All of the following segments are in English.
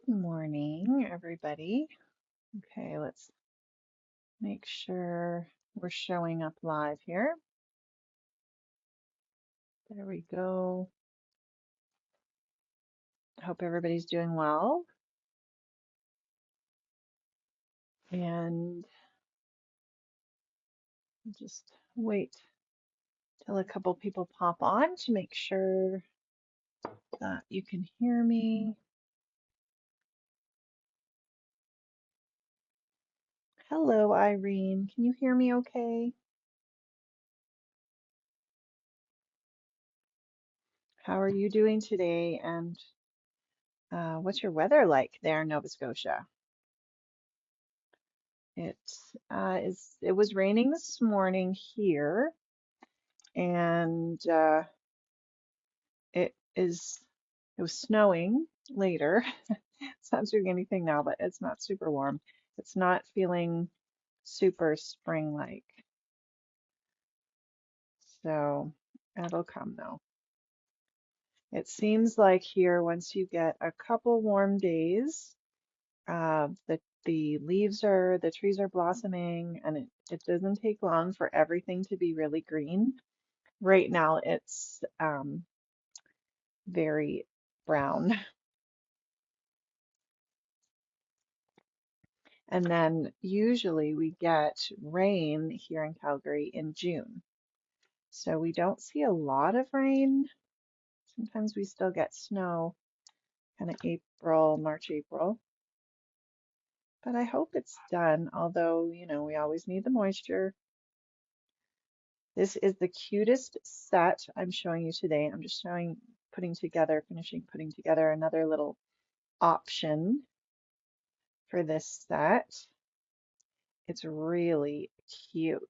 Morning, everybody. Okay, let's make sure we're showing up live here. There we go. Hope everybody's doing well. And just wait till a couple people pop on to make sure that you can hear me. Hello, Irene. Can you hear me okay? How are you doing today? And what's your weather like there in Nova Scotia? It was raining this morning here, and it is it was snowing later. It's not doing anything now, but it's not super warm. It's not feeling super spring-like. So it'll come though. It seems like here, once you get a couple warm days, the trees are blossoming, and it doesn't take long for everything to be really green. Right now, it's very brown. And then usually we get rain here in Calgary in June. So we don't see a lot of rain. Sometimes we still get snow, kind of March, April. But I hope it's done, although, we always need the moisture. This is the cutest set I'm showing you today. I'm just finishing putting together another little option for this set. It's really cute.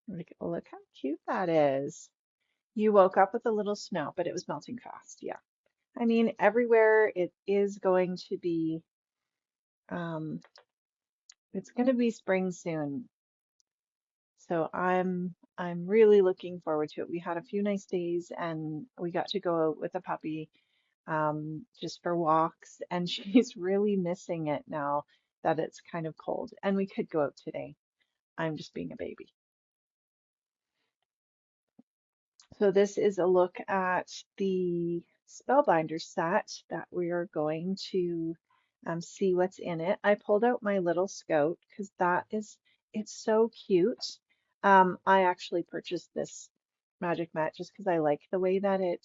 Look how cute that is. You woke up with a little snow, but it was melting fast. Yeah. I mean, everywhere it is going to be, um, it's going to be spring soon. So I'm really looking forward to it. We had a few nice days and we got to go out with the puppy just for walks, and she's really missing it now that it's kind of cold. And we could go out today. I'm just being a baby. So this is a look at the Spellbinder set that we are going to see what's in it. I pulled out my little scout because it's so cute. I actually purchased this magic mat just because I like the way that it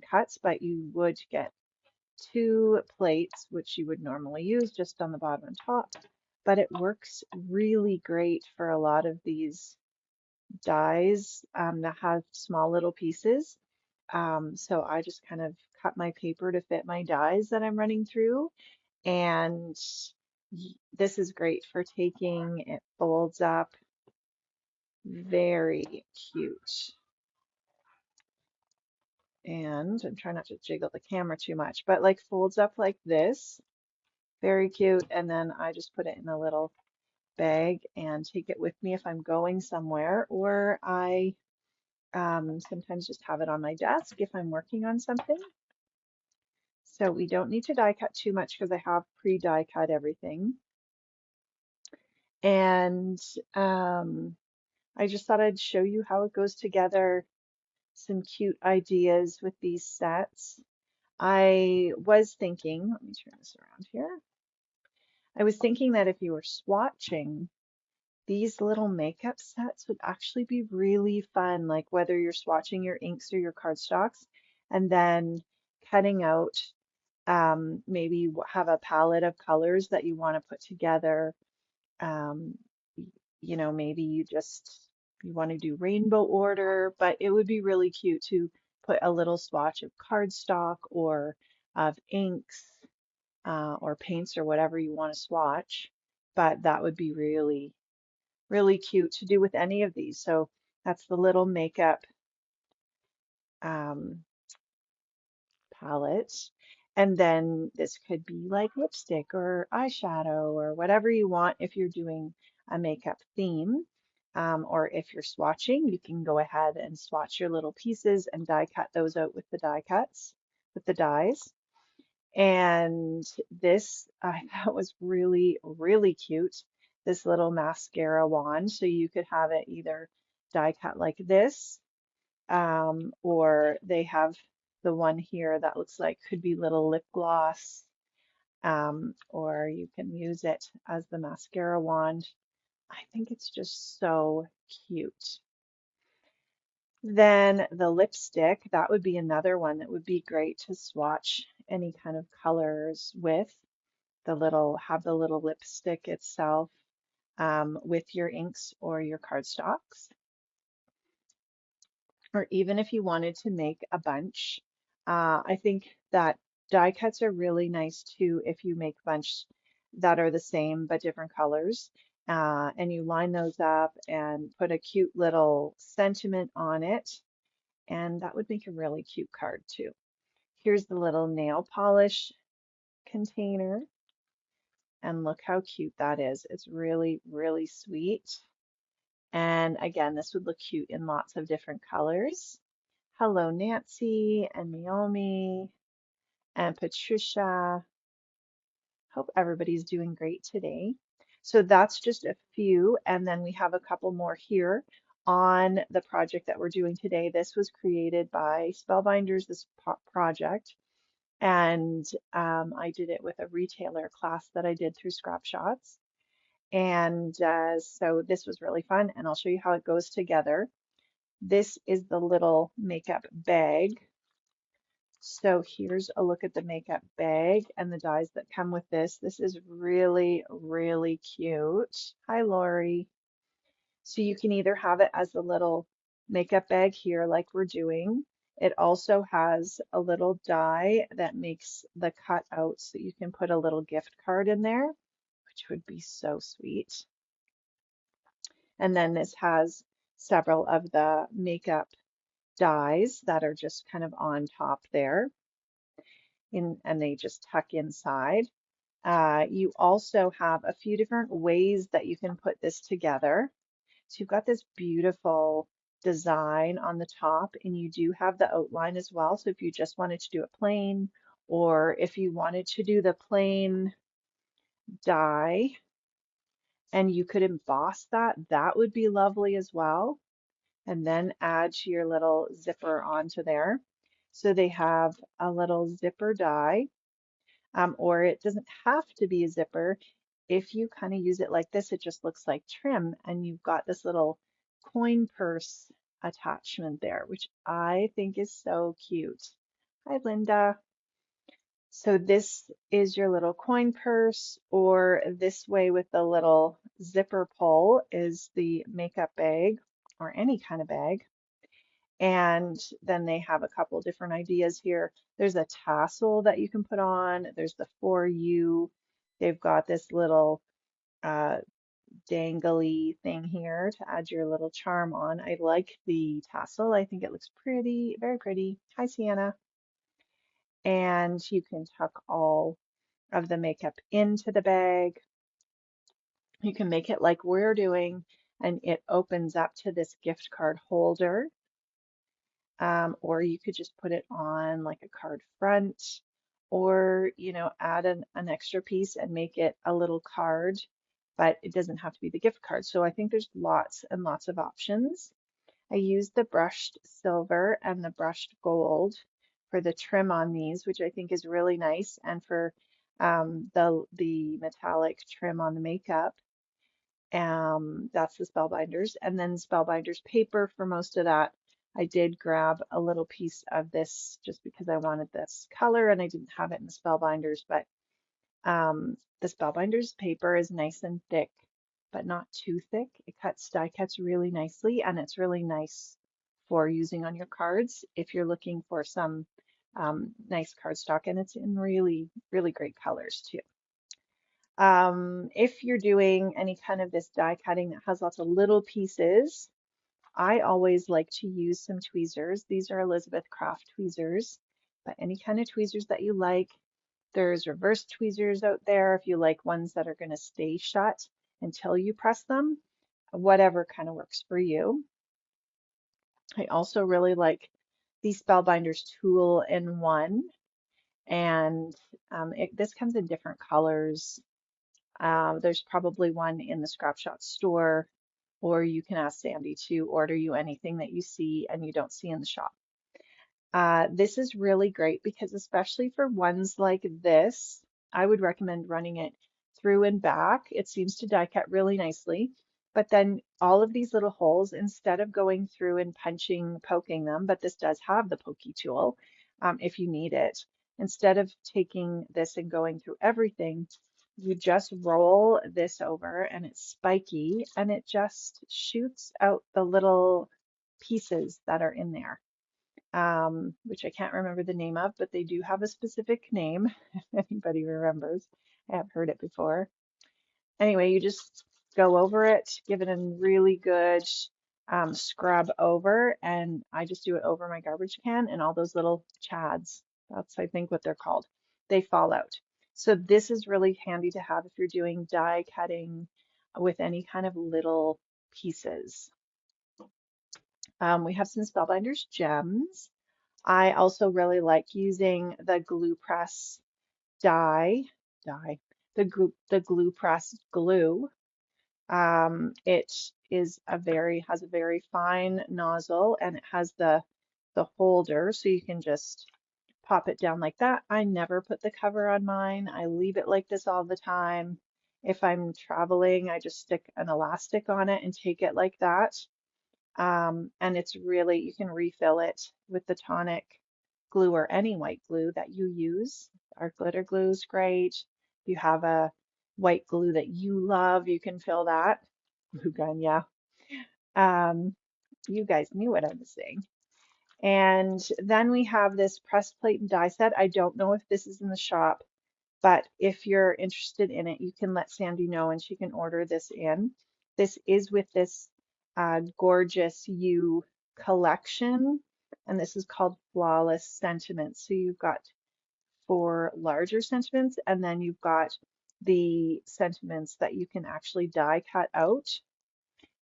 cuts, but you would get two plates, which you would normally use just on the bottom and top. But it works really great for a lot of these dies that have small little pieces. So I just kind of cut my paper to fit my dies that I'm running through. And this is great for taking, it folds up, very cute. And I'm trying not to jiggle the camera too much, but like folds up like this, very cute. And then I just put it in a little bag and take it with me if I'm going somewhere, or I sometimes just have it on my desk if I'm working on something. So we don't need to die cut too much because I have pre-die cut everything. And I just thought I'd show you how it goes together, some cute ideas with these sets. I was thinking, let me turn this around here. I was thinking that if you were swatching, these little makeup sets would actually be really fun, like whether you're swatching your inks or your cardstocks and then cutting out, maybe you have a palette of colors that you want to put together. Um, maybe you want to do rainbow order, but it would be really cute to put a little swatch of cardstock or of inks or paints or whatever you want to swatch. But that would be really really cute to do with any of these. So that's the little makeup um, palette. And then this could be like lipstick or eyeshadow or whatever you want if you're doing a makeup theme. Or if you're swatching, you can go ahead and swatch your little pieces and die cut those out with the die cuts, with the dies. And this I thought was really, really cute. This little mascara wand. So you could have it either die cut like this, or they have the one here that looks like could be little lip gloss, or you can use it as the mascara wand. I think it's just so cute. Then the lipstick, that would be another one that would be great to swatch any kind of colors with. Have the little lipstick itself with your inks or your cardstocks. Or even if you wanted to make a bunch, I think that die cuts are really nice too if you make bunch that are the same but different colors. And you line those up and put a cute little sentiment on it, and that would make a really cute card too. Here's the little nail polish container, and look how cute that is. It's really, really sweet. And again, this would look cute in lots of different colors. Hello, Nancy and Naomi and Patricia. Hope everybody's doing great today. So that's just a few, and then we have a couple more here on the project that we're doing today. This was created by Spellbinders, this project, and I did it with a retailer class that I did through Scrapshots. And so this was really fun, and I'll show you how it goes together. This is the little makeup bag. So here's a look at the makeup bag and the dies that come with this. This is really, really cute. Hi, Lori. So you can either have it as a little makeup bag here, like we're doing. It also has a little die that makes the cutout so you can put a little gift card in there, which would be so sweet. And then this has several of the makeup dies that are just kind of on top there, and they just tuck inside. You also have a few different ways that you can put this together. So you've got this beautiful design on the top, and you do have the outline as well. So if you just wanted to do it plain, or if you wanted to do the plain die and you could emboss that, that would be lovely as well. And then add to your little zipper onto there. So they have a little zipper die, or it doesn't have to be a zipper. If you kind of use it like this, it just looks like trim, and you've got this little coin purse attachment there, which I think is so cute. Hi, Linda. So this is your little coin purse, or this way with the little zipper pull is the makeup bag or any kind of bag. And then they have a couple different ideas here. There's a tassel that you can put on. There's the For You. They've got this little uh, dangly thing here to add your little charm on. I like the tassel. I think it looks pretty, very pretty. Hi, Sienna. And you can tuck all of the makeup into the bag. You can make it like we're doing, and it opens up to this gift card holder. Or you could just put it on like a card front, or add an extra piece and make it a little card, but it doesn't have to be the gift card. So I think there's lots and lots of options. I used the brushed silver and the brushed gold for the trim on these, which I think is really nice, and for the metallic trim on the makeup. That's the Spellbinders. And then Spellbinders paper for most of that. I did grab a little piece of this just because I wanted this color and I didn't have it in the Spellbinders, but the Spellbinders paper is nice and thick, but not too thick. It die cuts really nicely, and it's really nice for using on your cards if you're looking for some nice cardstock, and it's in really, really great colors too. If you're doing any kind of this die cutting that has lots of little pieces, I always like to use some tweezers. These are Elizabeth Craft tweezers, but any kind of tweezers that you like. There's reverse tweezers out there if you like ones that are going to stay shut until you press them, whatever kind of works for you. I also really like the Spellbinders tool in one. And this comes in different colors. There's probably one in the Scrap Shop store, or you can ask Sandy to order you anything that you see and you don't see in the shop. This is really great because especially for ones like this, I would recommend running it through and back. It seems to die cut really nicely, but then all of these little holes, instead of going through and punching, poking them, but this does have the pokey tool if you need it, instead of taking this and going through everything, you just roll this over and it's spiky and it just shoots out the little pieces that are in there, which I can't remember the name of, but they do have a specific name, if anybody remembers. I have heard it before. Anyway, you just go over it, give it a really good scrub over, and I just do it over my garbage can, and all those little chads, that's I think what they're called, they fall out. So this is really handy to have if you're doing die cutting with any kind of little pieces. We have some Spellbinders gems. I also really like using the glue press die, die, the glue press glue. It is has a very fine nozzle and it has the holder so you can just pop it down like that. I never put the cover on mine. I leave it like this all the time. If I'm traveling, I just stick an elastic on it and take it like that. And it's really, you can refill it with the tonic glue or any white glue that you use. Our glitter glue is great. If you have a white glue that you love, you can fill that. Glue gun, yeah. Um, you guys knew what I was saying. And then we have this press plate and die set. I don't know if this is in the shop, but if you're interested in it, you can let Sandy know and she can order this in. This is with this Gorgeous You collection, and this is called Flawless Sentiments. So you've got 4 larger sentiments, and then you've got the sentiments that you can actually die cut out.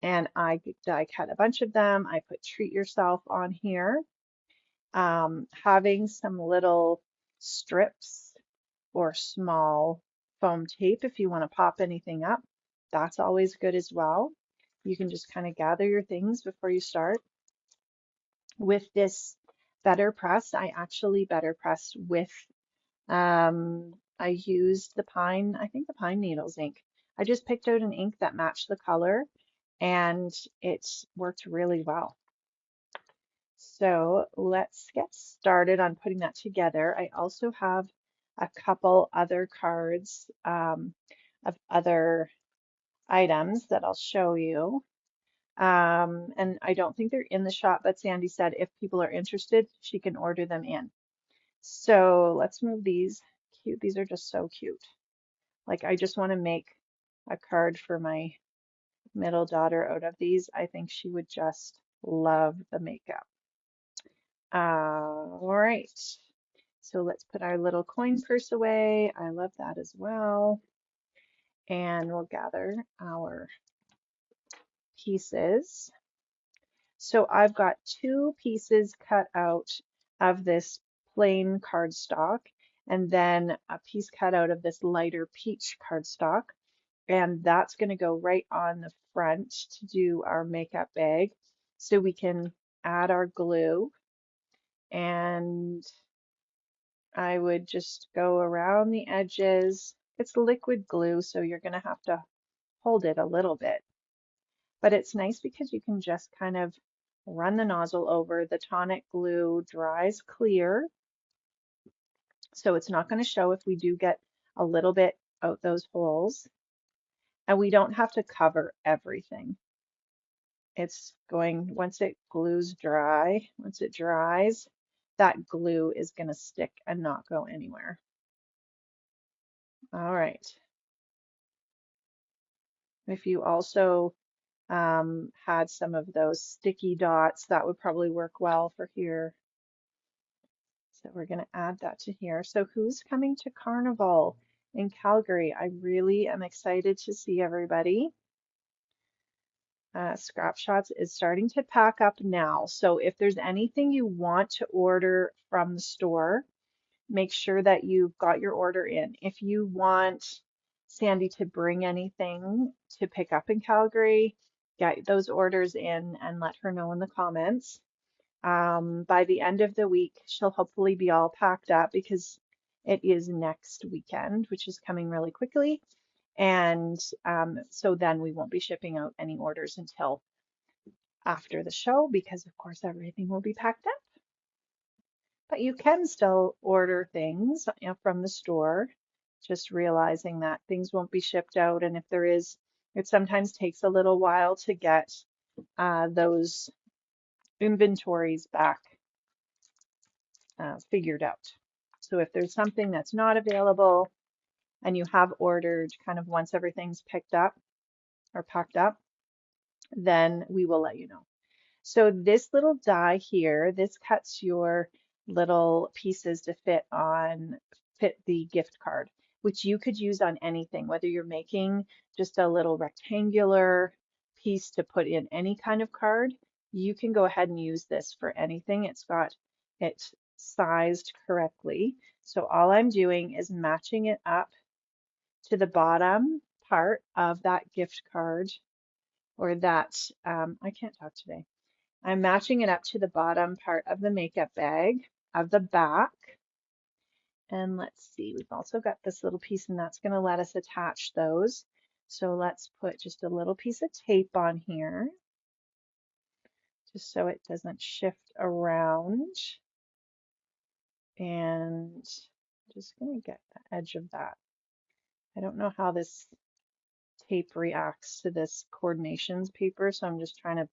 And I die cut a bunch of them. I put Treat Yourself on here. Having some little strips or small foam tape if you want to pop anything up. That's always good as well. You can just kind of gather your things before you start. With this better press, I actually better pressed with, I used the pine, I think the pine needles ink. I just picked out an ink that matched the color and it worked really well. So let's get started on putting that together. I also have a couple other cards of other items that I'll show you. And I don't think they're in the shop, but Sandy said if people are interested, she can order them in. So let's move these. Cute. These are just so cute. Like I just want to make a card for my middle daughter out of these. I think she would just love the makeup. All right. So let's put our little coin purse away. I love that as well. And we'll gather our pieces. So I've got 2 pieces cut out of this plain cardstock and then a piece cut out of this lighter peach cardstock. And that's going to go right on the front to do our makeup bag. So we can add our glue, and I would just go around the edges. It's liquid glue, so you're going to have to hold it a little bit. But it's nice because you can just kind of run the nozzle over. The tonic glue dries clear, so it's not going to show if we do get a little bit out those holes. And we don't have to cover everything. It's going, once it once it dries, that glue is going to stick and not go anywhere. All right. If you also had some of those sticky dots, that would probably work well for here. So we're going to add that to here. So who's coming to Carnival in Calgary? I really am excited to see everybody. Scrap Shots is starting to pack up now. So if there's anything you want to order from the store, make sure that you've got your order in. If you want Sandy to bring anything to pick up in Calgary, get those orders in and let her know in the comments. By the end of the week, she'll hopefully be all packed up because it is next weekend, which is coming really quickly. And so then we won't be shipping out any orders until after the show because, of course, everything will be packed up. But you can still order things, from the store, just realizing that things won't be shipped out. And if there is, it sometimes takes a little while to get those inventories back figured out. So if there's something that's not available and you have ordered kind of once everything's picked up or packed up, then we will let you know. So this little die here, this cuts your little pieces to fit the gift card, which you could use on anything, whether you're making just a little rectangular piece to put in any kind of card, you can go ahead and use this for anything. It's got it sized correctly. So all I'm doing is matching it up to the bottom part of that gift card or that, I can't talk today. I'm matching it up to the bottom part of the makeup bag of the back. And let's see, we've also got this little piece and that's going to let us attach those. So let's put just a little piece of tape on here just so it doesn't shift around. And I'm just going to get the edge of that. I don't know how this tape reacts to this coordinations paper, so I'm just trying to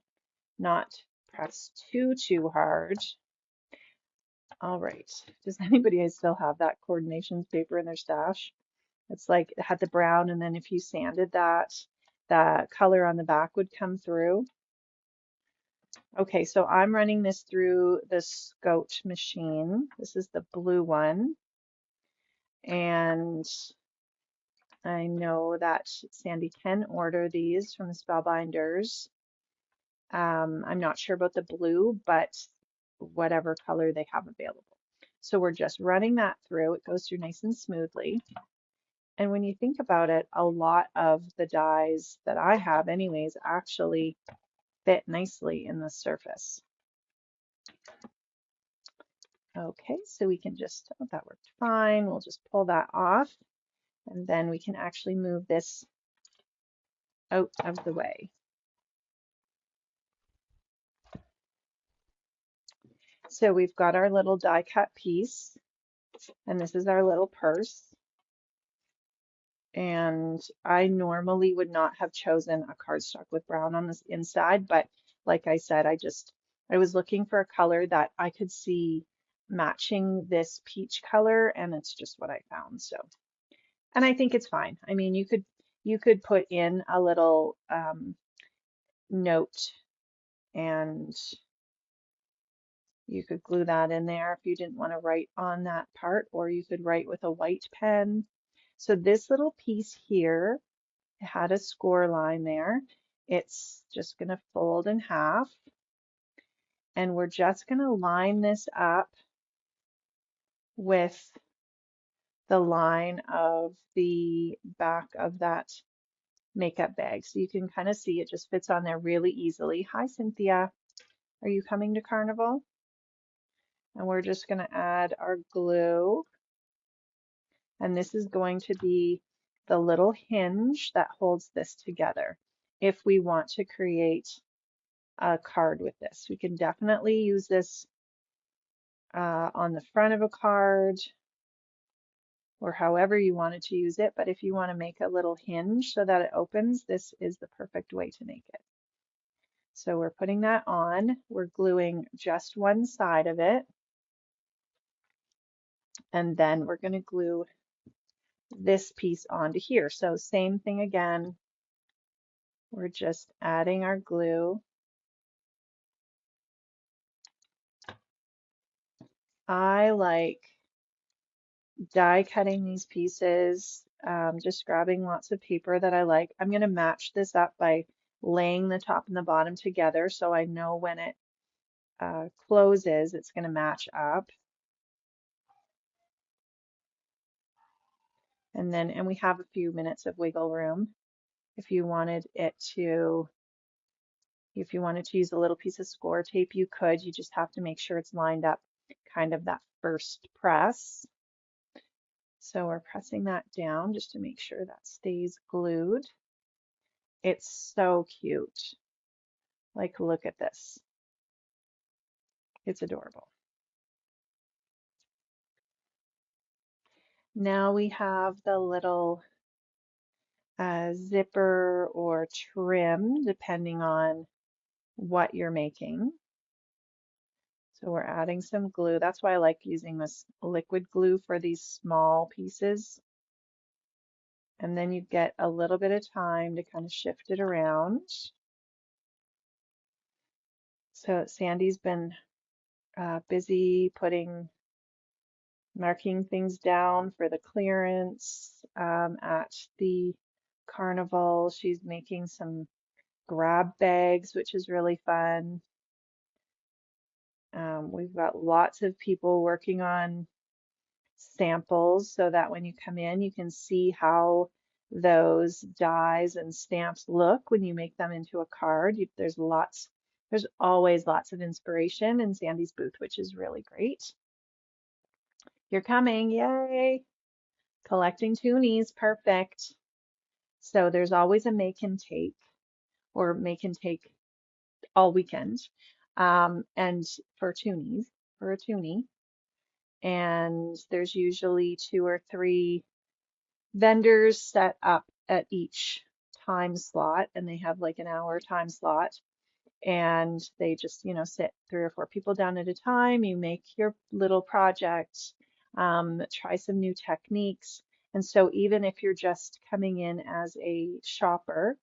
not press too hard. All right. Does anybody still have that coordinations paper in their stash? It's like it had the brown, and then if you sanded that, the color on the back would come through. Okay, so I'm running this through the Scout machine. This is the blue one. And I know that Sandy can order these from the Spellbinders. I'm not sure about the blue, but whatever color they have available. So we're just running that through. It goes through nice and smoothly. And when you think about it, a lot of the dyes that I have anyways actually fit nicely in the surface. Okay, so we can just, oh, that worked fine. We'll just pull that off and then we can actually move this out of the way. So we've got our little die cut piece and this is our little purse. And I normally would not have chosen a cardstock with brown on this inside, but like I said, I was looking for a color that I could see matching this peach color, and it's just what I found. So, and I think it's fine. I mean, you could put in a little note and you could glue that in there if you didn't want to write on that part, or you could write with a white pen. So this little piece here, it had a score line there. It's just going to fold in half. And we're just going to line this up with the line of the back of that makeup bag. So you can kind of see it just fits on there really easily. Hi, Cynthia. Are you coming to Carnival? And we're just going to add our glue. And this is going to be the little hinge that holds this together. If we want to create a card with this, we can definitely use this on the front of a card or however you wanted to use it. But if you want to make a little hinge so that it opens, this is the perfect way to make it. So we're putting that on. We're gluing just one side of it. And then we're going to glue this piece onto here. So same thing again. We're just adding our glue. I like die cutting these pieces, just grabbing lots of paper that I like. I'm going to match this up by laying the top and the bottom together so I know when it closes it's going to match up. And we have a few minutes of wiggle room. If you wanted it to, if you wanted to use a little piece of score tape, you could. You just have to make sure it's lined up kind of that first press. So we're pressing that down just to make sure that stays glued. It's so cute. Like, look at this. It's adorable. Now we have the little zipper or trim, depending on what you're making. So we're adding some glue. That's why I like using this liquid glue for these small pieces. And then you get a little bit of time to kind of shift it around. So Sandy's been busy marking things down for the clearance at the carnival. She's making some grab bags, which is really fun. We've got lots of people working on samples so that when you come in, you can see how those dies and stamps look when you make them into a card. There's always lots of inspiration in Sandy's booth, which is really great. You're coming, yay! Collecting toonies, perfect. So there's always a make and take, or make and take all weekend, and for toonies, for a toonie. And there's usually 2 or 3 vendors set up at each time slot, and they have like an hour time slot, and they just, sit 3 or 4 people down at a time. You make your little project, try some new techniques. And so even if you're just coming in as a shopper,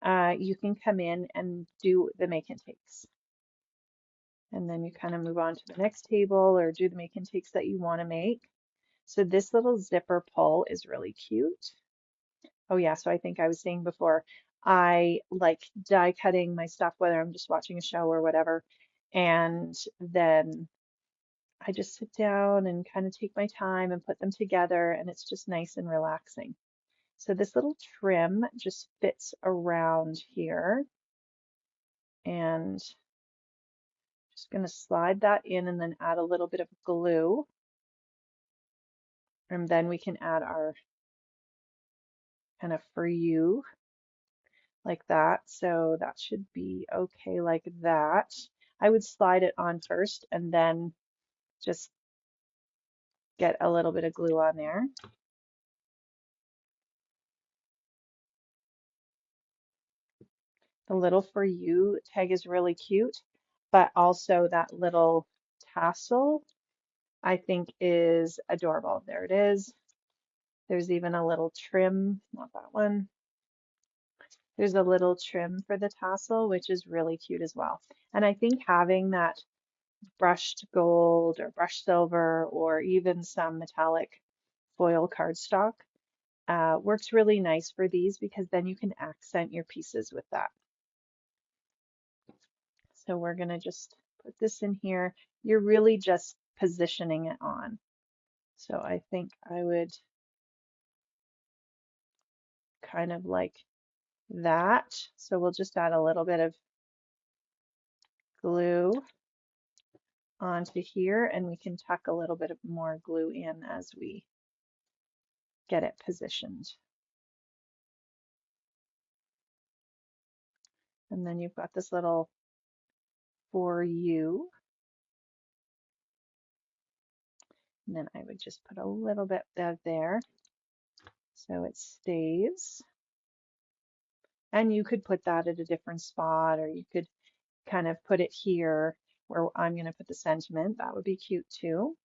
you can come in and do the make and takes. And then you kind of move on to the next table or do the make and takes that you want to make. So this little zipper pull is really cute. Oh yeah, so I think I was saying before, I like die cutting my stuff, whether I'm just watching a show or whatever, and then I just sit down and kind of take my time and put them together, and it's just nice and relaxing. So this little trim just fits around here, and just going to slide that in and then add a little bit of glue, and then we can add our kind of for you like that. So that should be okay like that. I would slide it on first and then just get a little bit of glue on there. The little for you tag is really cute, but also that little tassel I think is adorable. There it is. There's even a little trim, not that one. There's a little trim for the tassel, which is really cute as well. And I think having that brushed gold or brushed silver or even some metallic foil cardstock works really nice for these because then you can accent your pieces with that. So we're going to just put this in here. You're really just positioning it on. So I think I would kind of like that. So we'll just add a little bit of glue onto here and we can tuck a little bit of more glue in as we get it positioned. And then you've got this little for you. And then I would just put a little bit of there so it stays. And you could put that at a different spot, or you could kind of put it here where I'm going to put the sentiment. That would be cute too.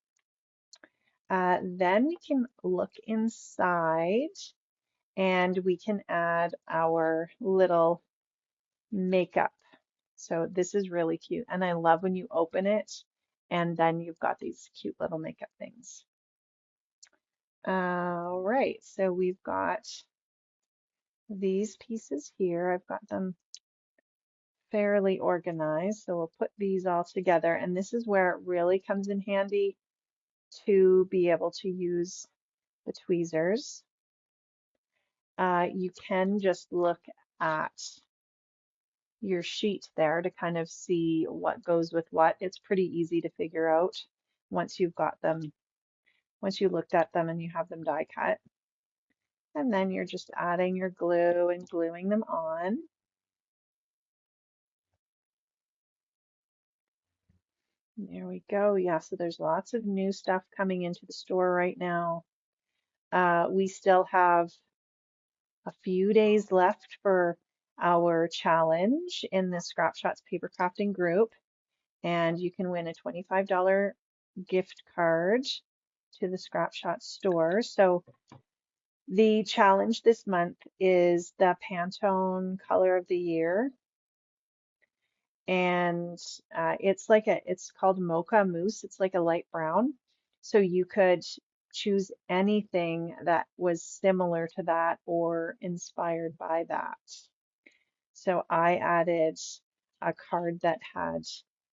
Then we can look inside and we can add our little makeup. So this is really cute. And I love when you open it and then you've got these cute little makeup things. All right, so we've got these pieces here. I've got them fairly organized. So we'll put these all together. And this is where it really comes in handy to be able to use the tweezers. You can just look at your sheet there to kind of see what goes with what. It's pretty easy to figure out once you've got them, once you looked at them and you have them die cut. And then you're just adding your glue and gluing them on. There we go. Yeah, so there's lots of new stuff coming into the store right now. We still have a few days left for our challenge in the Scrap Shots paper crafting group, and you can win a $25 gift card to the Scrap Shots store. So the challenge this month is the Pantone Color of the Year, and it's called Mocha Mousse. It's like a light brown. So you could choose anything that was similar to that or inspired by that. So I added a card that had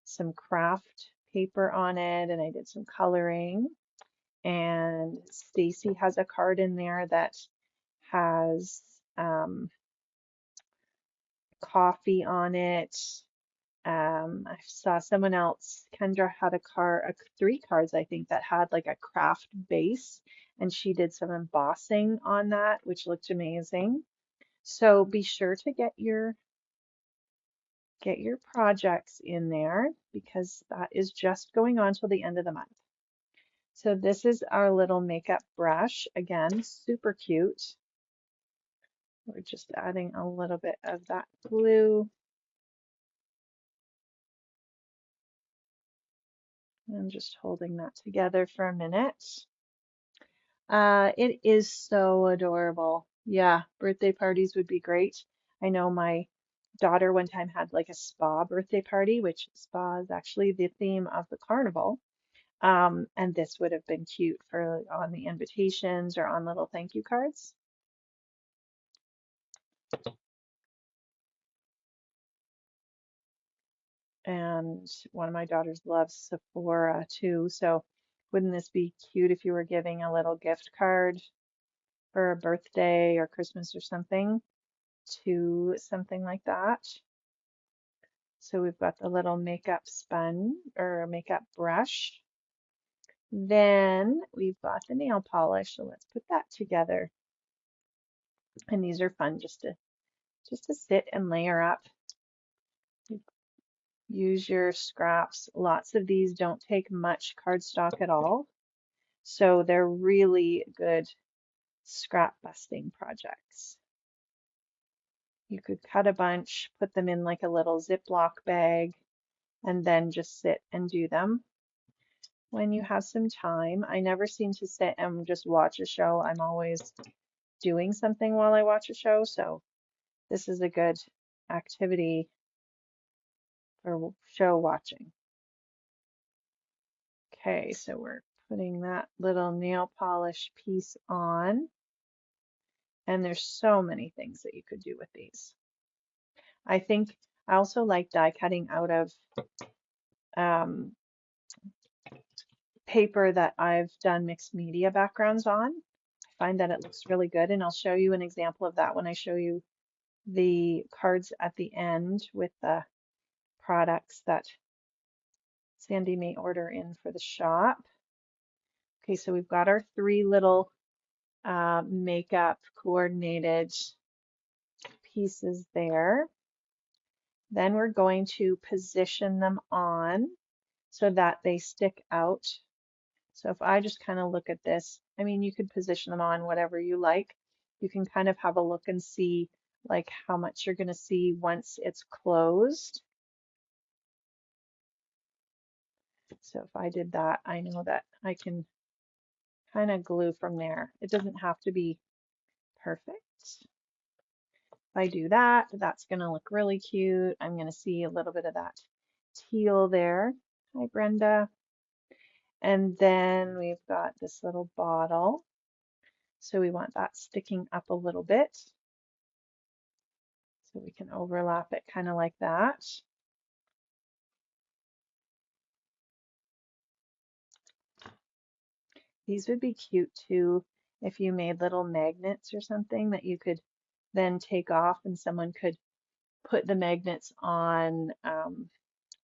some craft paper on it, and I did some coloring. And Stacy has a card in there that has coffee on it. I saw someone else, Kendra had three cards, I think, that had like a craft base, and she did some embossing on that, which looked amazing. So be sure to get your projects in there because that is just going on till the end of the month. So this is our little makeup brush. Again, super cute. We're just adding a little bit of that glue. I'm just holding that together for a minute. It is so adorable. Yeah, birthday parties would be great. I know my daughter one time had like a spa birthday party, which spa is actually the theme of the carnival. And this would have been cute for on the invitations or on little thank you cards. And one of my daughters loves Sephora too, so wouldn't this be cute if you were giving a little gift card for a birthday or Christmas or something to something like that? So we've got the little makeup sponge or makeup brush. Then we've got the nail polish, so let's put that together. And these are fun just to sit and layer up. Use your scraps. Lots of these don't take much cardstock at all, so they're really good scrap busting projects. You could cut a bunch, put them in like a little Ziploc bag, and then just sit and do them when you have some time. I never seem to sit and just watch a show. I'm always doing something while I watch a show, so this is a good activity for show watching. Okay, so we're putting that little nail polish piece on, and there's so many things that you could do with these. I think I also like die cutting out of um, paper that I've done mixed media backgrounds on. I find that it looks really good, and I'll show you an example of that when I show you the cards at the end with the products that Sandy may order in for the shop. Okay, so we've got our three little makeup coordinated pieces there. Then we're going to position them on so that they stick out. So if I just kind of look at this, I mean, you could position them on whatever you like. You can kind of have a look and see like how much you're going to see once it's closed. So if I did that, I know that I can kind of glue from there. It doesn't have to be perfect. If I do that, that's going to look really cute. I'm going to see a little bit of that teal there. Hi, Brenda. And then we've got this little bottle. So we want that sticking up a little bit. So we can overlap it kind of like that. These would be cute too if you made little magnets or something that you could then take off and someone could put the magnets on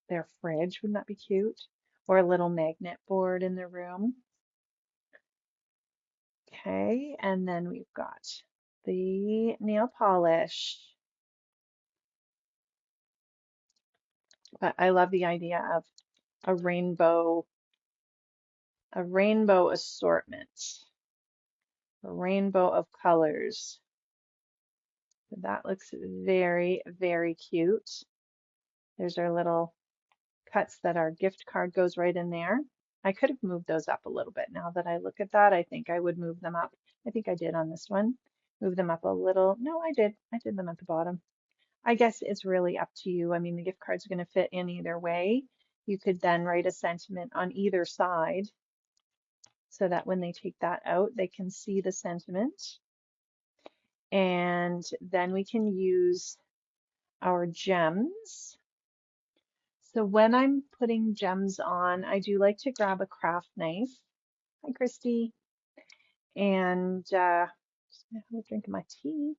their fridge. Wouldn't that be cute? Or a little magnet board in their room. Okay, and then we've got the nail polish. But I love the idea of a rainbow assortment, a rainbow of colors. So that looks very, very cute. There's our little cuts that our gift card goes right in there. I could have moved those up a little bit. Now that I look at that, I think I would move them up. I think I did on this one. Move them up a little. No, I did. I did them at the bottom. I guess it's really up to you. I mean, the gift card's going to fit in either way. You could then write a sentiment on either side so that when they take that out, they can see the sentiment. And then we can use our gems. So when I'm putting gems on, I do like to grab a craft knife. Hi, Christy. And just gonna have a drink of my tea.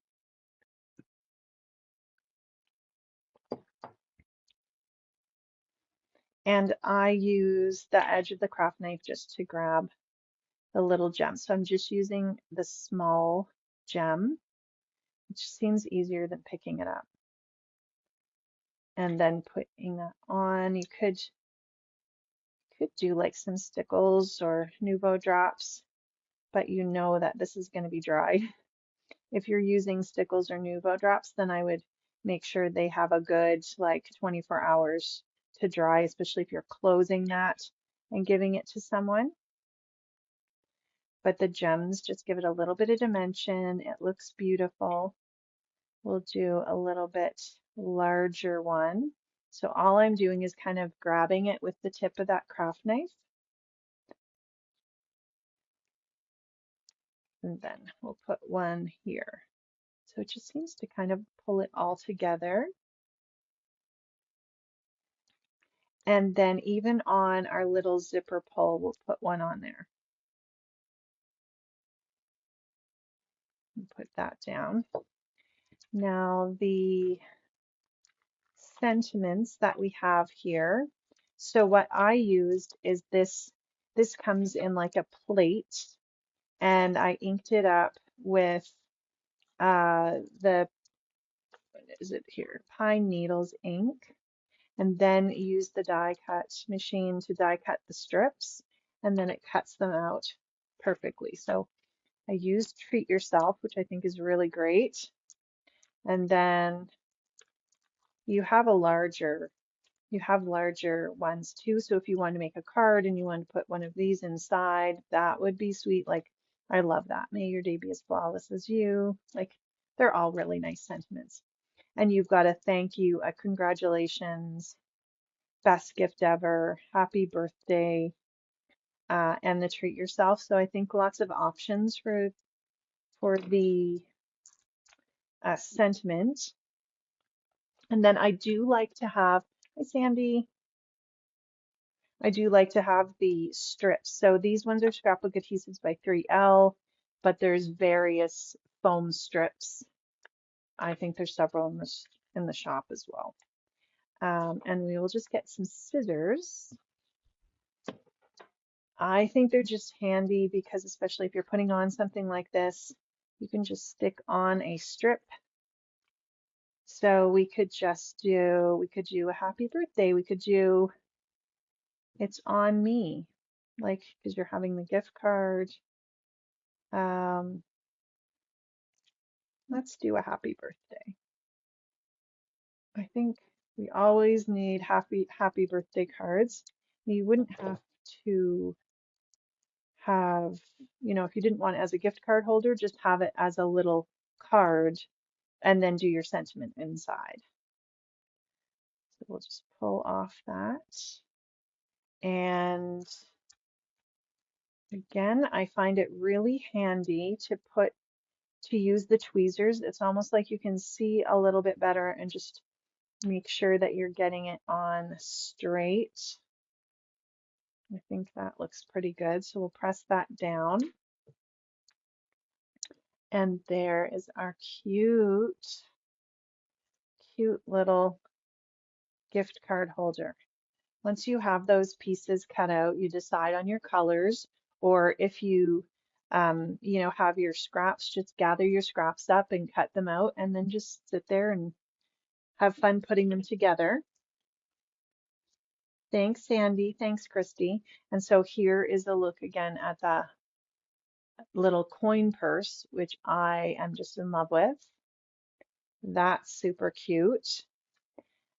And I use the edge of the craft knife just to grab the little gem. So I'm just using the small gem, which seems easier than picking it up. And then putting that on. You could do like some stickles or Nouveau drops, but you know that this is going to be dry. If you're using stickles or Nouveau drops, then I would make sure they have a good like 24 hours to dry, especially if you're closing that and giving it to someone. But the gems just give it a little bit of dimension. It looks beautiful. We'll do a little bit larger one. So all I'm doing is kind of grabbing it with the tip of that craft knife. And then we'll put one here. So it just seems to kind of pull it all together. And then even on our little zipper pull, we'll put one on there. And put that down. Now the sentiments that we have here. So what I used is this comes in like a plate, and I inked it up with the, what is it here, pine needles ink, and then use the die cut machine to die cut the strips, and then it cuts them out perfectly. So I used Treat Yourself, which I think is really great. And then you have larger ones too. So if you want to make a card and you want to put one of these inside, that would be sweet. Like, I love that. May your day be as flawless as you. Like, they're all really nice sentiments. And you've got a thank you, a congratulations, best gift ever, happy birthday, and the treat yourself. So I think lots of options for the sentiment. And then I do like to have, hi Sandy, I do like to have the strips. So these ones are scrapbook adhesives by 3L, but there's various foam strips. I think there's several in the shop as well. And we will just get some scissors. I think they're just handy because especially if you're putting on something like this, you can just stick on a strip. So we could do a happy birthday. We could do it's on me, like because you're having the gift card. Let's do a happy birthday. I think we always need happy birthday cards. You wouldn't have to have, if you didn't want it as a gift card holder, just have it as a little card and then do your sentiment inside. So we'll just pull off that. And again, I find it really handy to use the tweezers. It's almost like you can see a little bit better and just make sure that you're getting it on straight. I think that looks pretty good. So we'll press that down. And there is our cute little gift card holder. Once you have those pieces cut out, you decide on your colors, or if you, have your scraps, just gather your scraps up and cut them out, and then just sit there and have fun putting them together. Thanks, Sandy. Thanks, Christy. And so here is a look again at the little coin purse, which I am just in love with. That's super cute.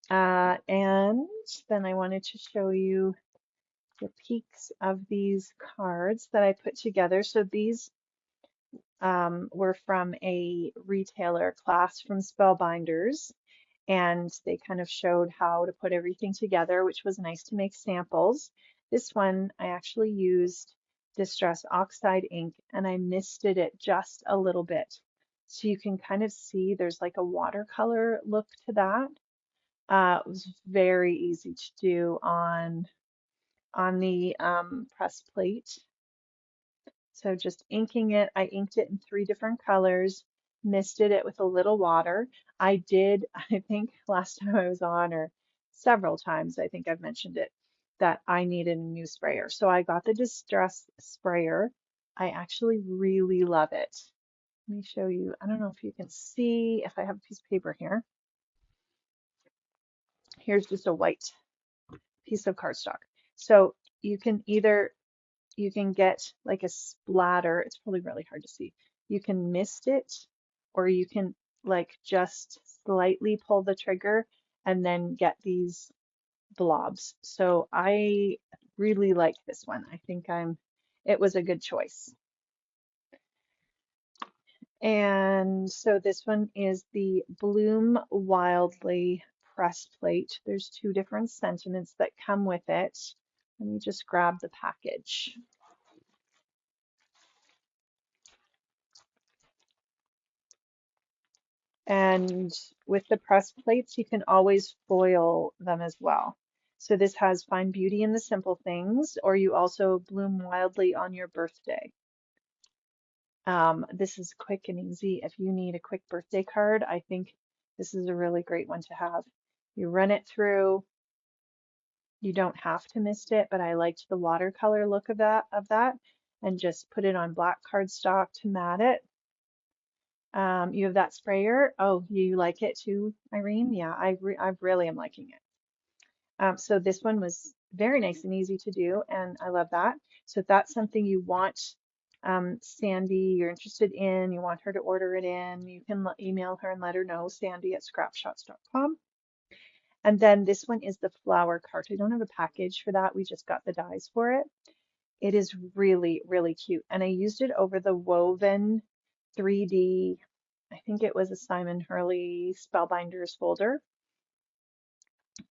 And then I wanted to show you the peaks of these cards that I put together. So these were from a retailer class from Spellbinders, and they kind of showed how to put everything together, which was nice to make samples. This one I actually used Distress Oxide ink and I misted it just a little bit. So you can kind of see there's like a watercolor look to that. It was very easy to do on the press plate. So just inking it, I inked it in 3 different colors, misted it with a little water. I did, I think last time I was on, or several times, I think I've mentioned it, that I needed a new sprayer. So I got the Distress sprayer. I actually really love it. Let me show you. I don't know if you can see, if I have a piece of paper here. Here's just a white piece of cardstock. So you can get like a splatter. It's probably really hard to see. You can mist it, or you can like just slightly pull the trigger and then get these blobs. So I really like this one. I think it was a good choice. And so this one is the Bloom Wildly press plate. There's 2 different sentiments that come with it. Let me just grab the package. And with the press plates, you can always foil them as well. So this has Find Beauty in the Simple Things, or you also bloom wildly on your birthday. This is quick and easy. If you need a quick birthday card, I think this is a really great one to have. You run it through. You don't have to mist it, but I liked the watercolor look of that, and just put it on black cardstock to mat it. You have that sprayer. Oh, you like it too, Irene? Yeah, I really am liking it. So this one was very nice and easy to do, and I love that. So if that's something you want, Sandy, you're interested in, you want her to order it in, you can email her and let her know, sandy@scrapshots.com. And then this one is the flower cart. I don't have a package for that. We just got the dies for it. It is really, really cute. And I used it over the woven 3D, I think it was a Simon Hurley Spellbinders folder.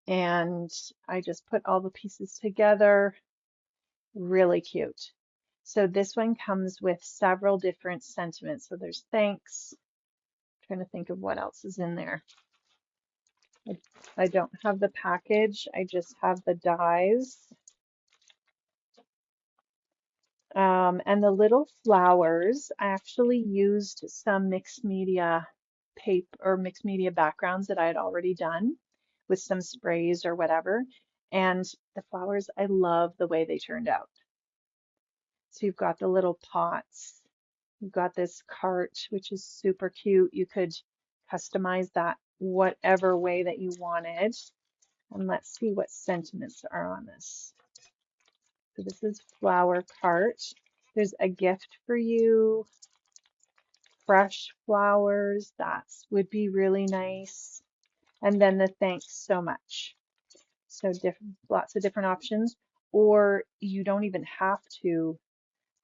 And I just put all the pieces together. Really cute. So this one comes with several different sentiments. So there's thanks. I'm trying to think of what else is in there. I don't have the package. I just have the dies. And the little flowers, I actually used some mixed media paper or mixed media backgrounds that I had already done with some sprays or whatever. And the flowers, I love the way they turned out. So you've got the little pots. You've got this cart, which is super cute. You could customize that whatever way that you wanted. And let's see what sentiments are on this. So this is flower cart. There's a gift for you. Fresh flowers, that would be really nice. And then the thanks so much. So lots of different options. Or you don't even have to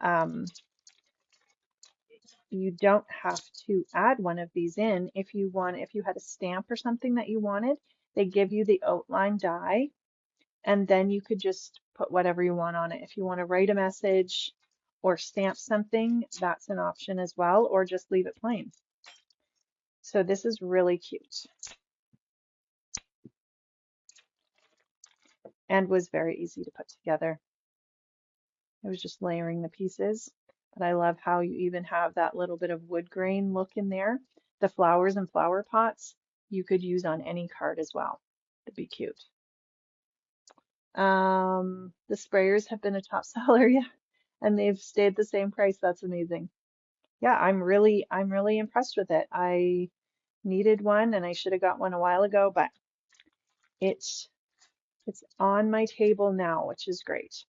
um, you don't have to add one of these in if you want. If you had a stamp or something that you wanted, they give you the outline die, and then you could just put whatever you want on it. If you want to write a message or stamp something, that's an option as well, or just leave it plain. So this is really cute and was very easy to put together. I was just layering the pieces. But I love how you even have that little bit of wood grain look in there. The flowers and flower pots you could use on any card as well. It'd be cute. The sprayers have been a top seller, yeah, and they've stayed the same price. That's amazing. Yeah, I'm really impressed with it. I needed one and I should have got one a while ago, but it's it's on my table now, which is great.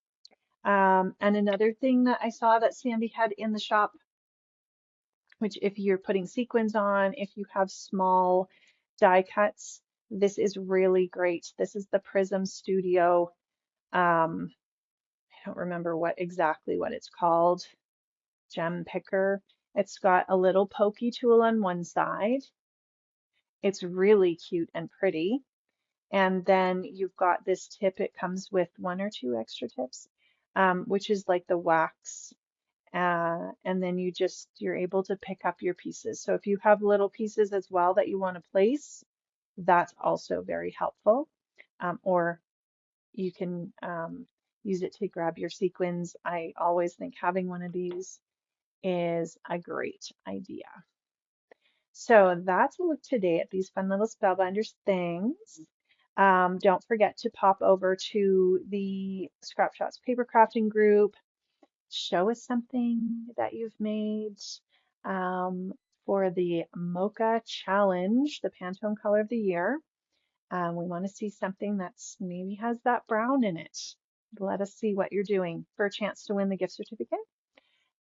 And another thing that I saw that Sandy had in the shop, which if you're putting sequins on, if you have small die cuts, this is really great. This is the Prism Studio. I don't remember what it's called. Gem picker. It's got a little pokey tool on one side. It's really cute and pretty. And then you've got this tip. It comes with one or two extra tips, which is like the wax. And then you're able to pick up your pieces. So if you have little pieces as well that you want to place, that's also very helpful. Or you can use it to grab your sequins. I always think having one of these is a great idea. So that's a look today at these fun little Spellbinders things. Don't forget to pop over to the Scrap Shots paper crafting group. Show us something that you've made um, for the Mocha Challenge, the Pantone color of the year. We want to see something that's maybe has that brown in it. Let us see what you're doing for a chance to win the gift certificate.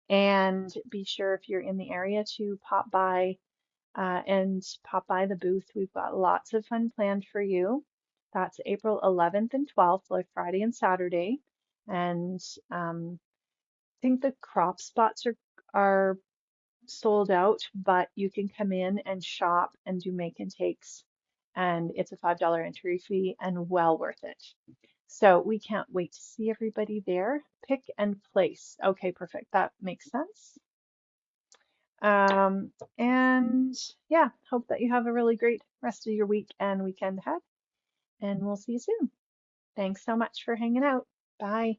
And be sure if you're in the area to pop by the booth. We've got lots of fun planned for you. That's April 11th and 12th, like Friday and Saturday. And I think the crop spots are sold out, but you can come in and shop and do make and takes. And it's a $5 entry fee and well worth it. So we can't wait to see everybody there. Pick and place. Okay, perfect. That makes sense. And yeah, hope that you have a really great rest of your week and weekend ahead. And we'll see you soon. Thanks so much for hanging out. Bye.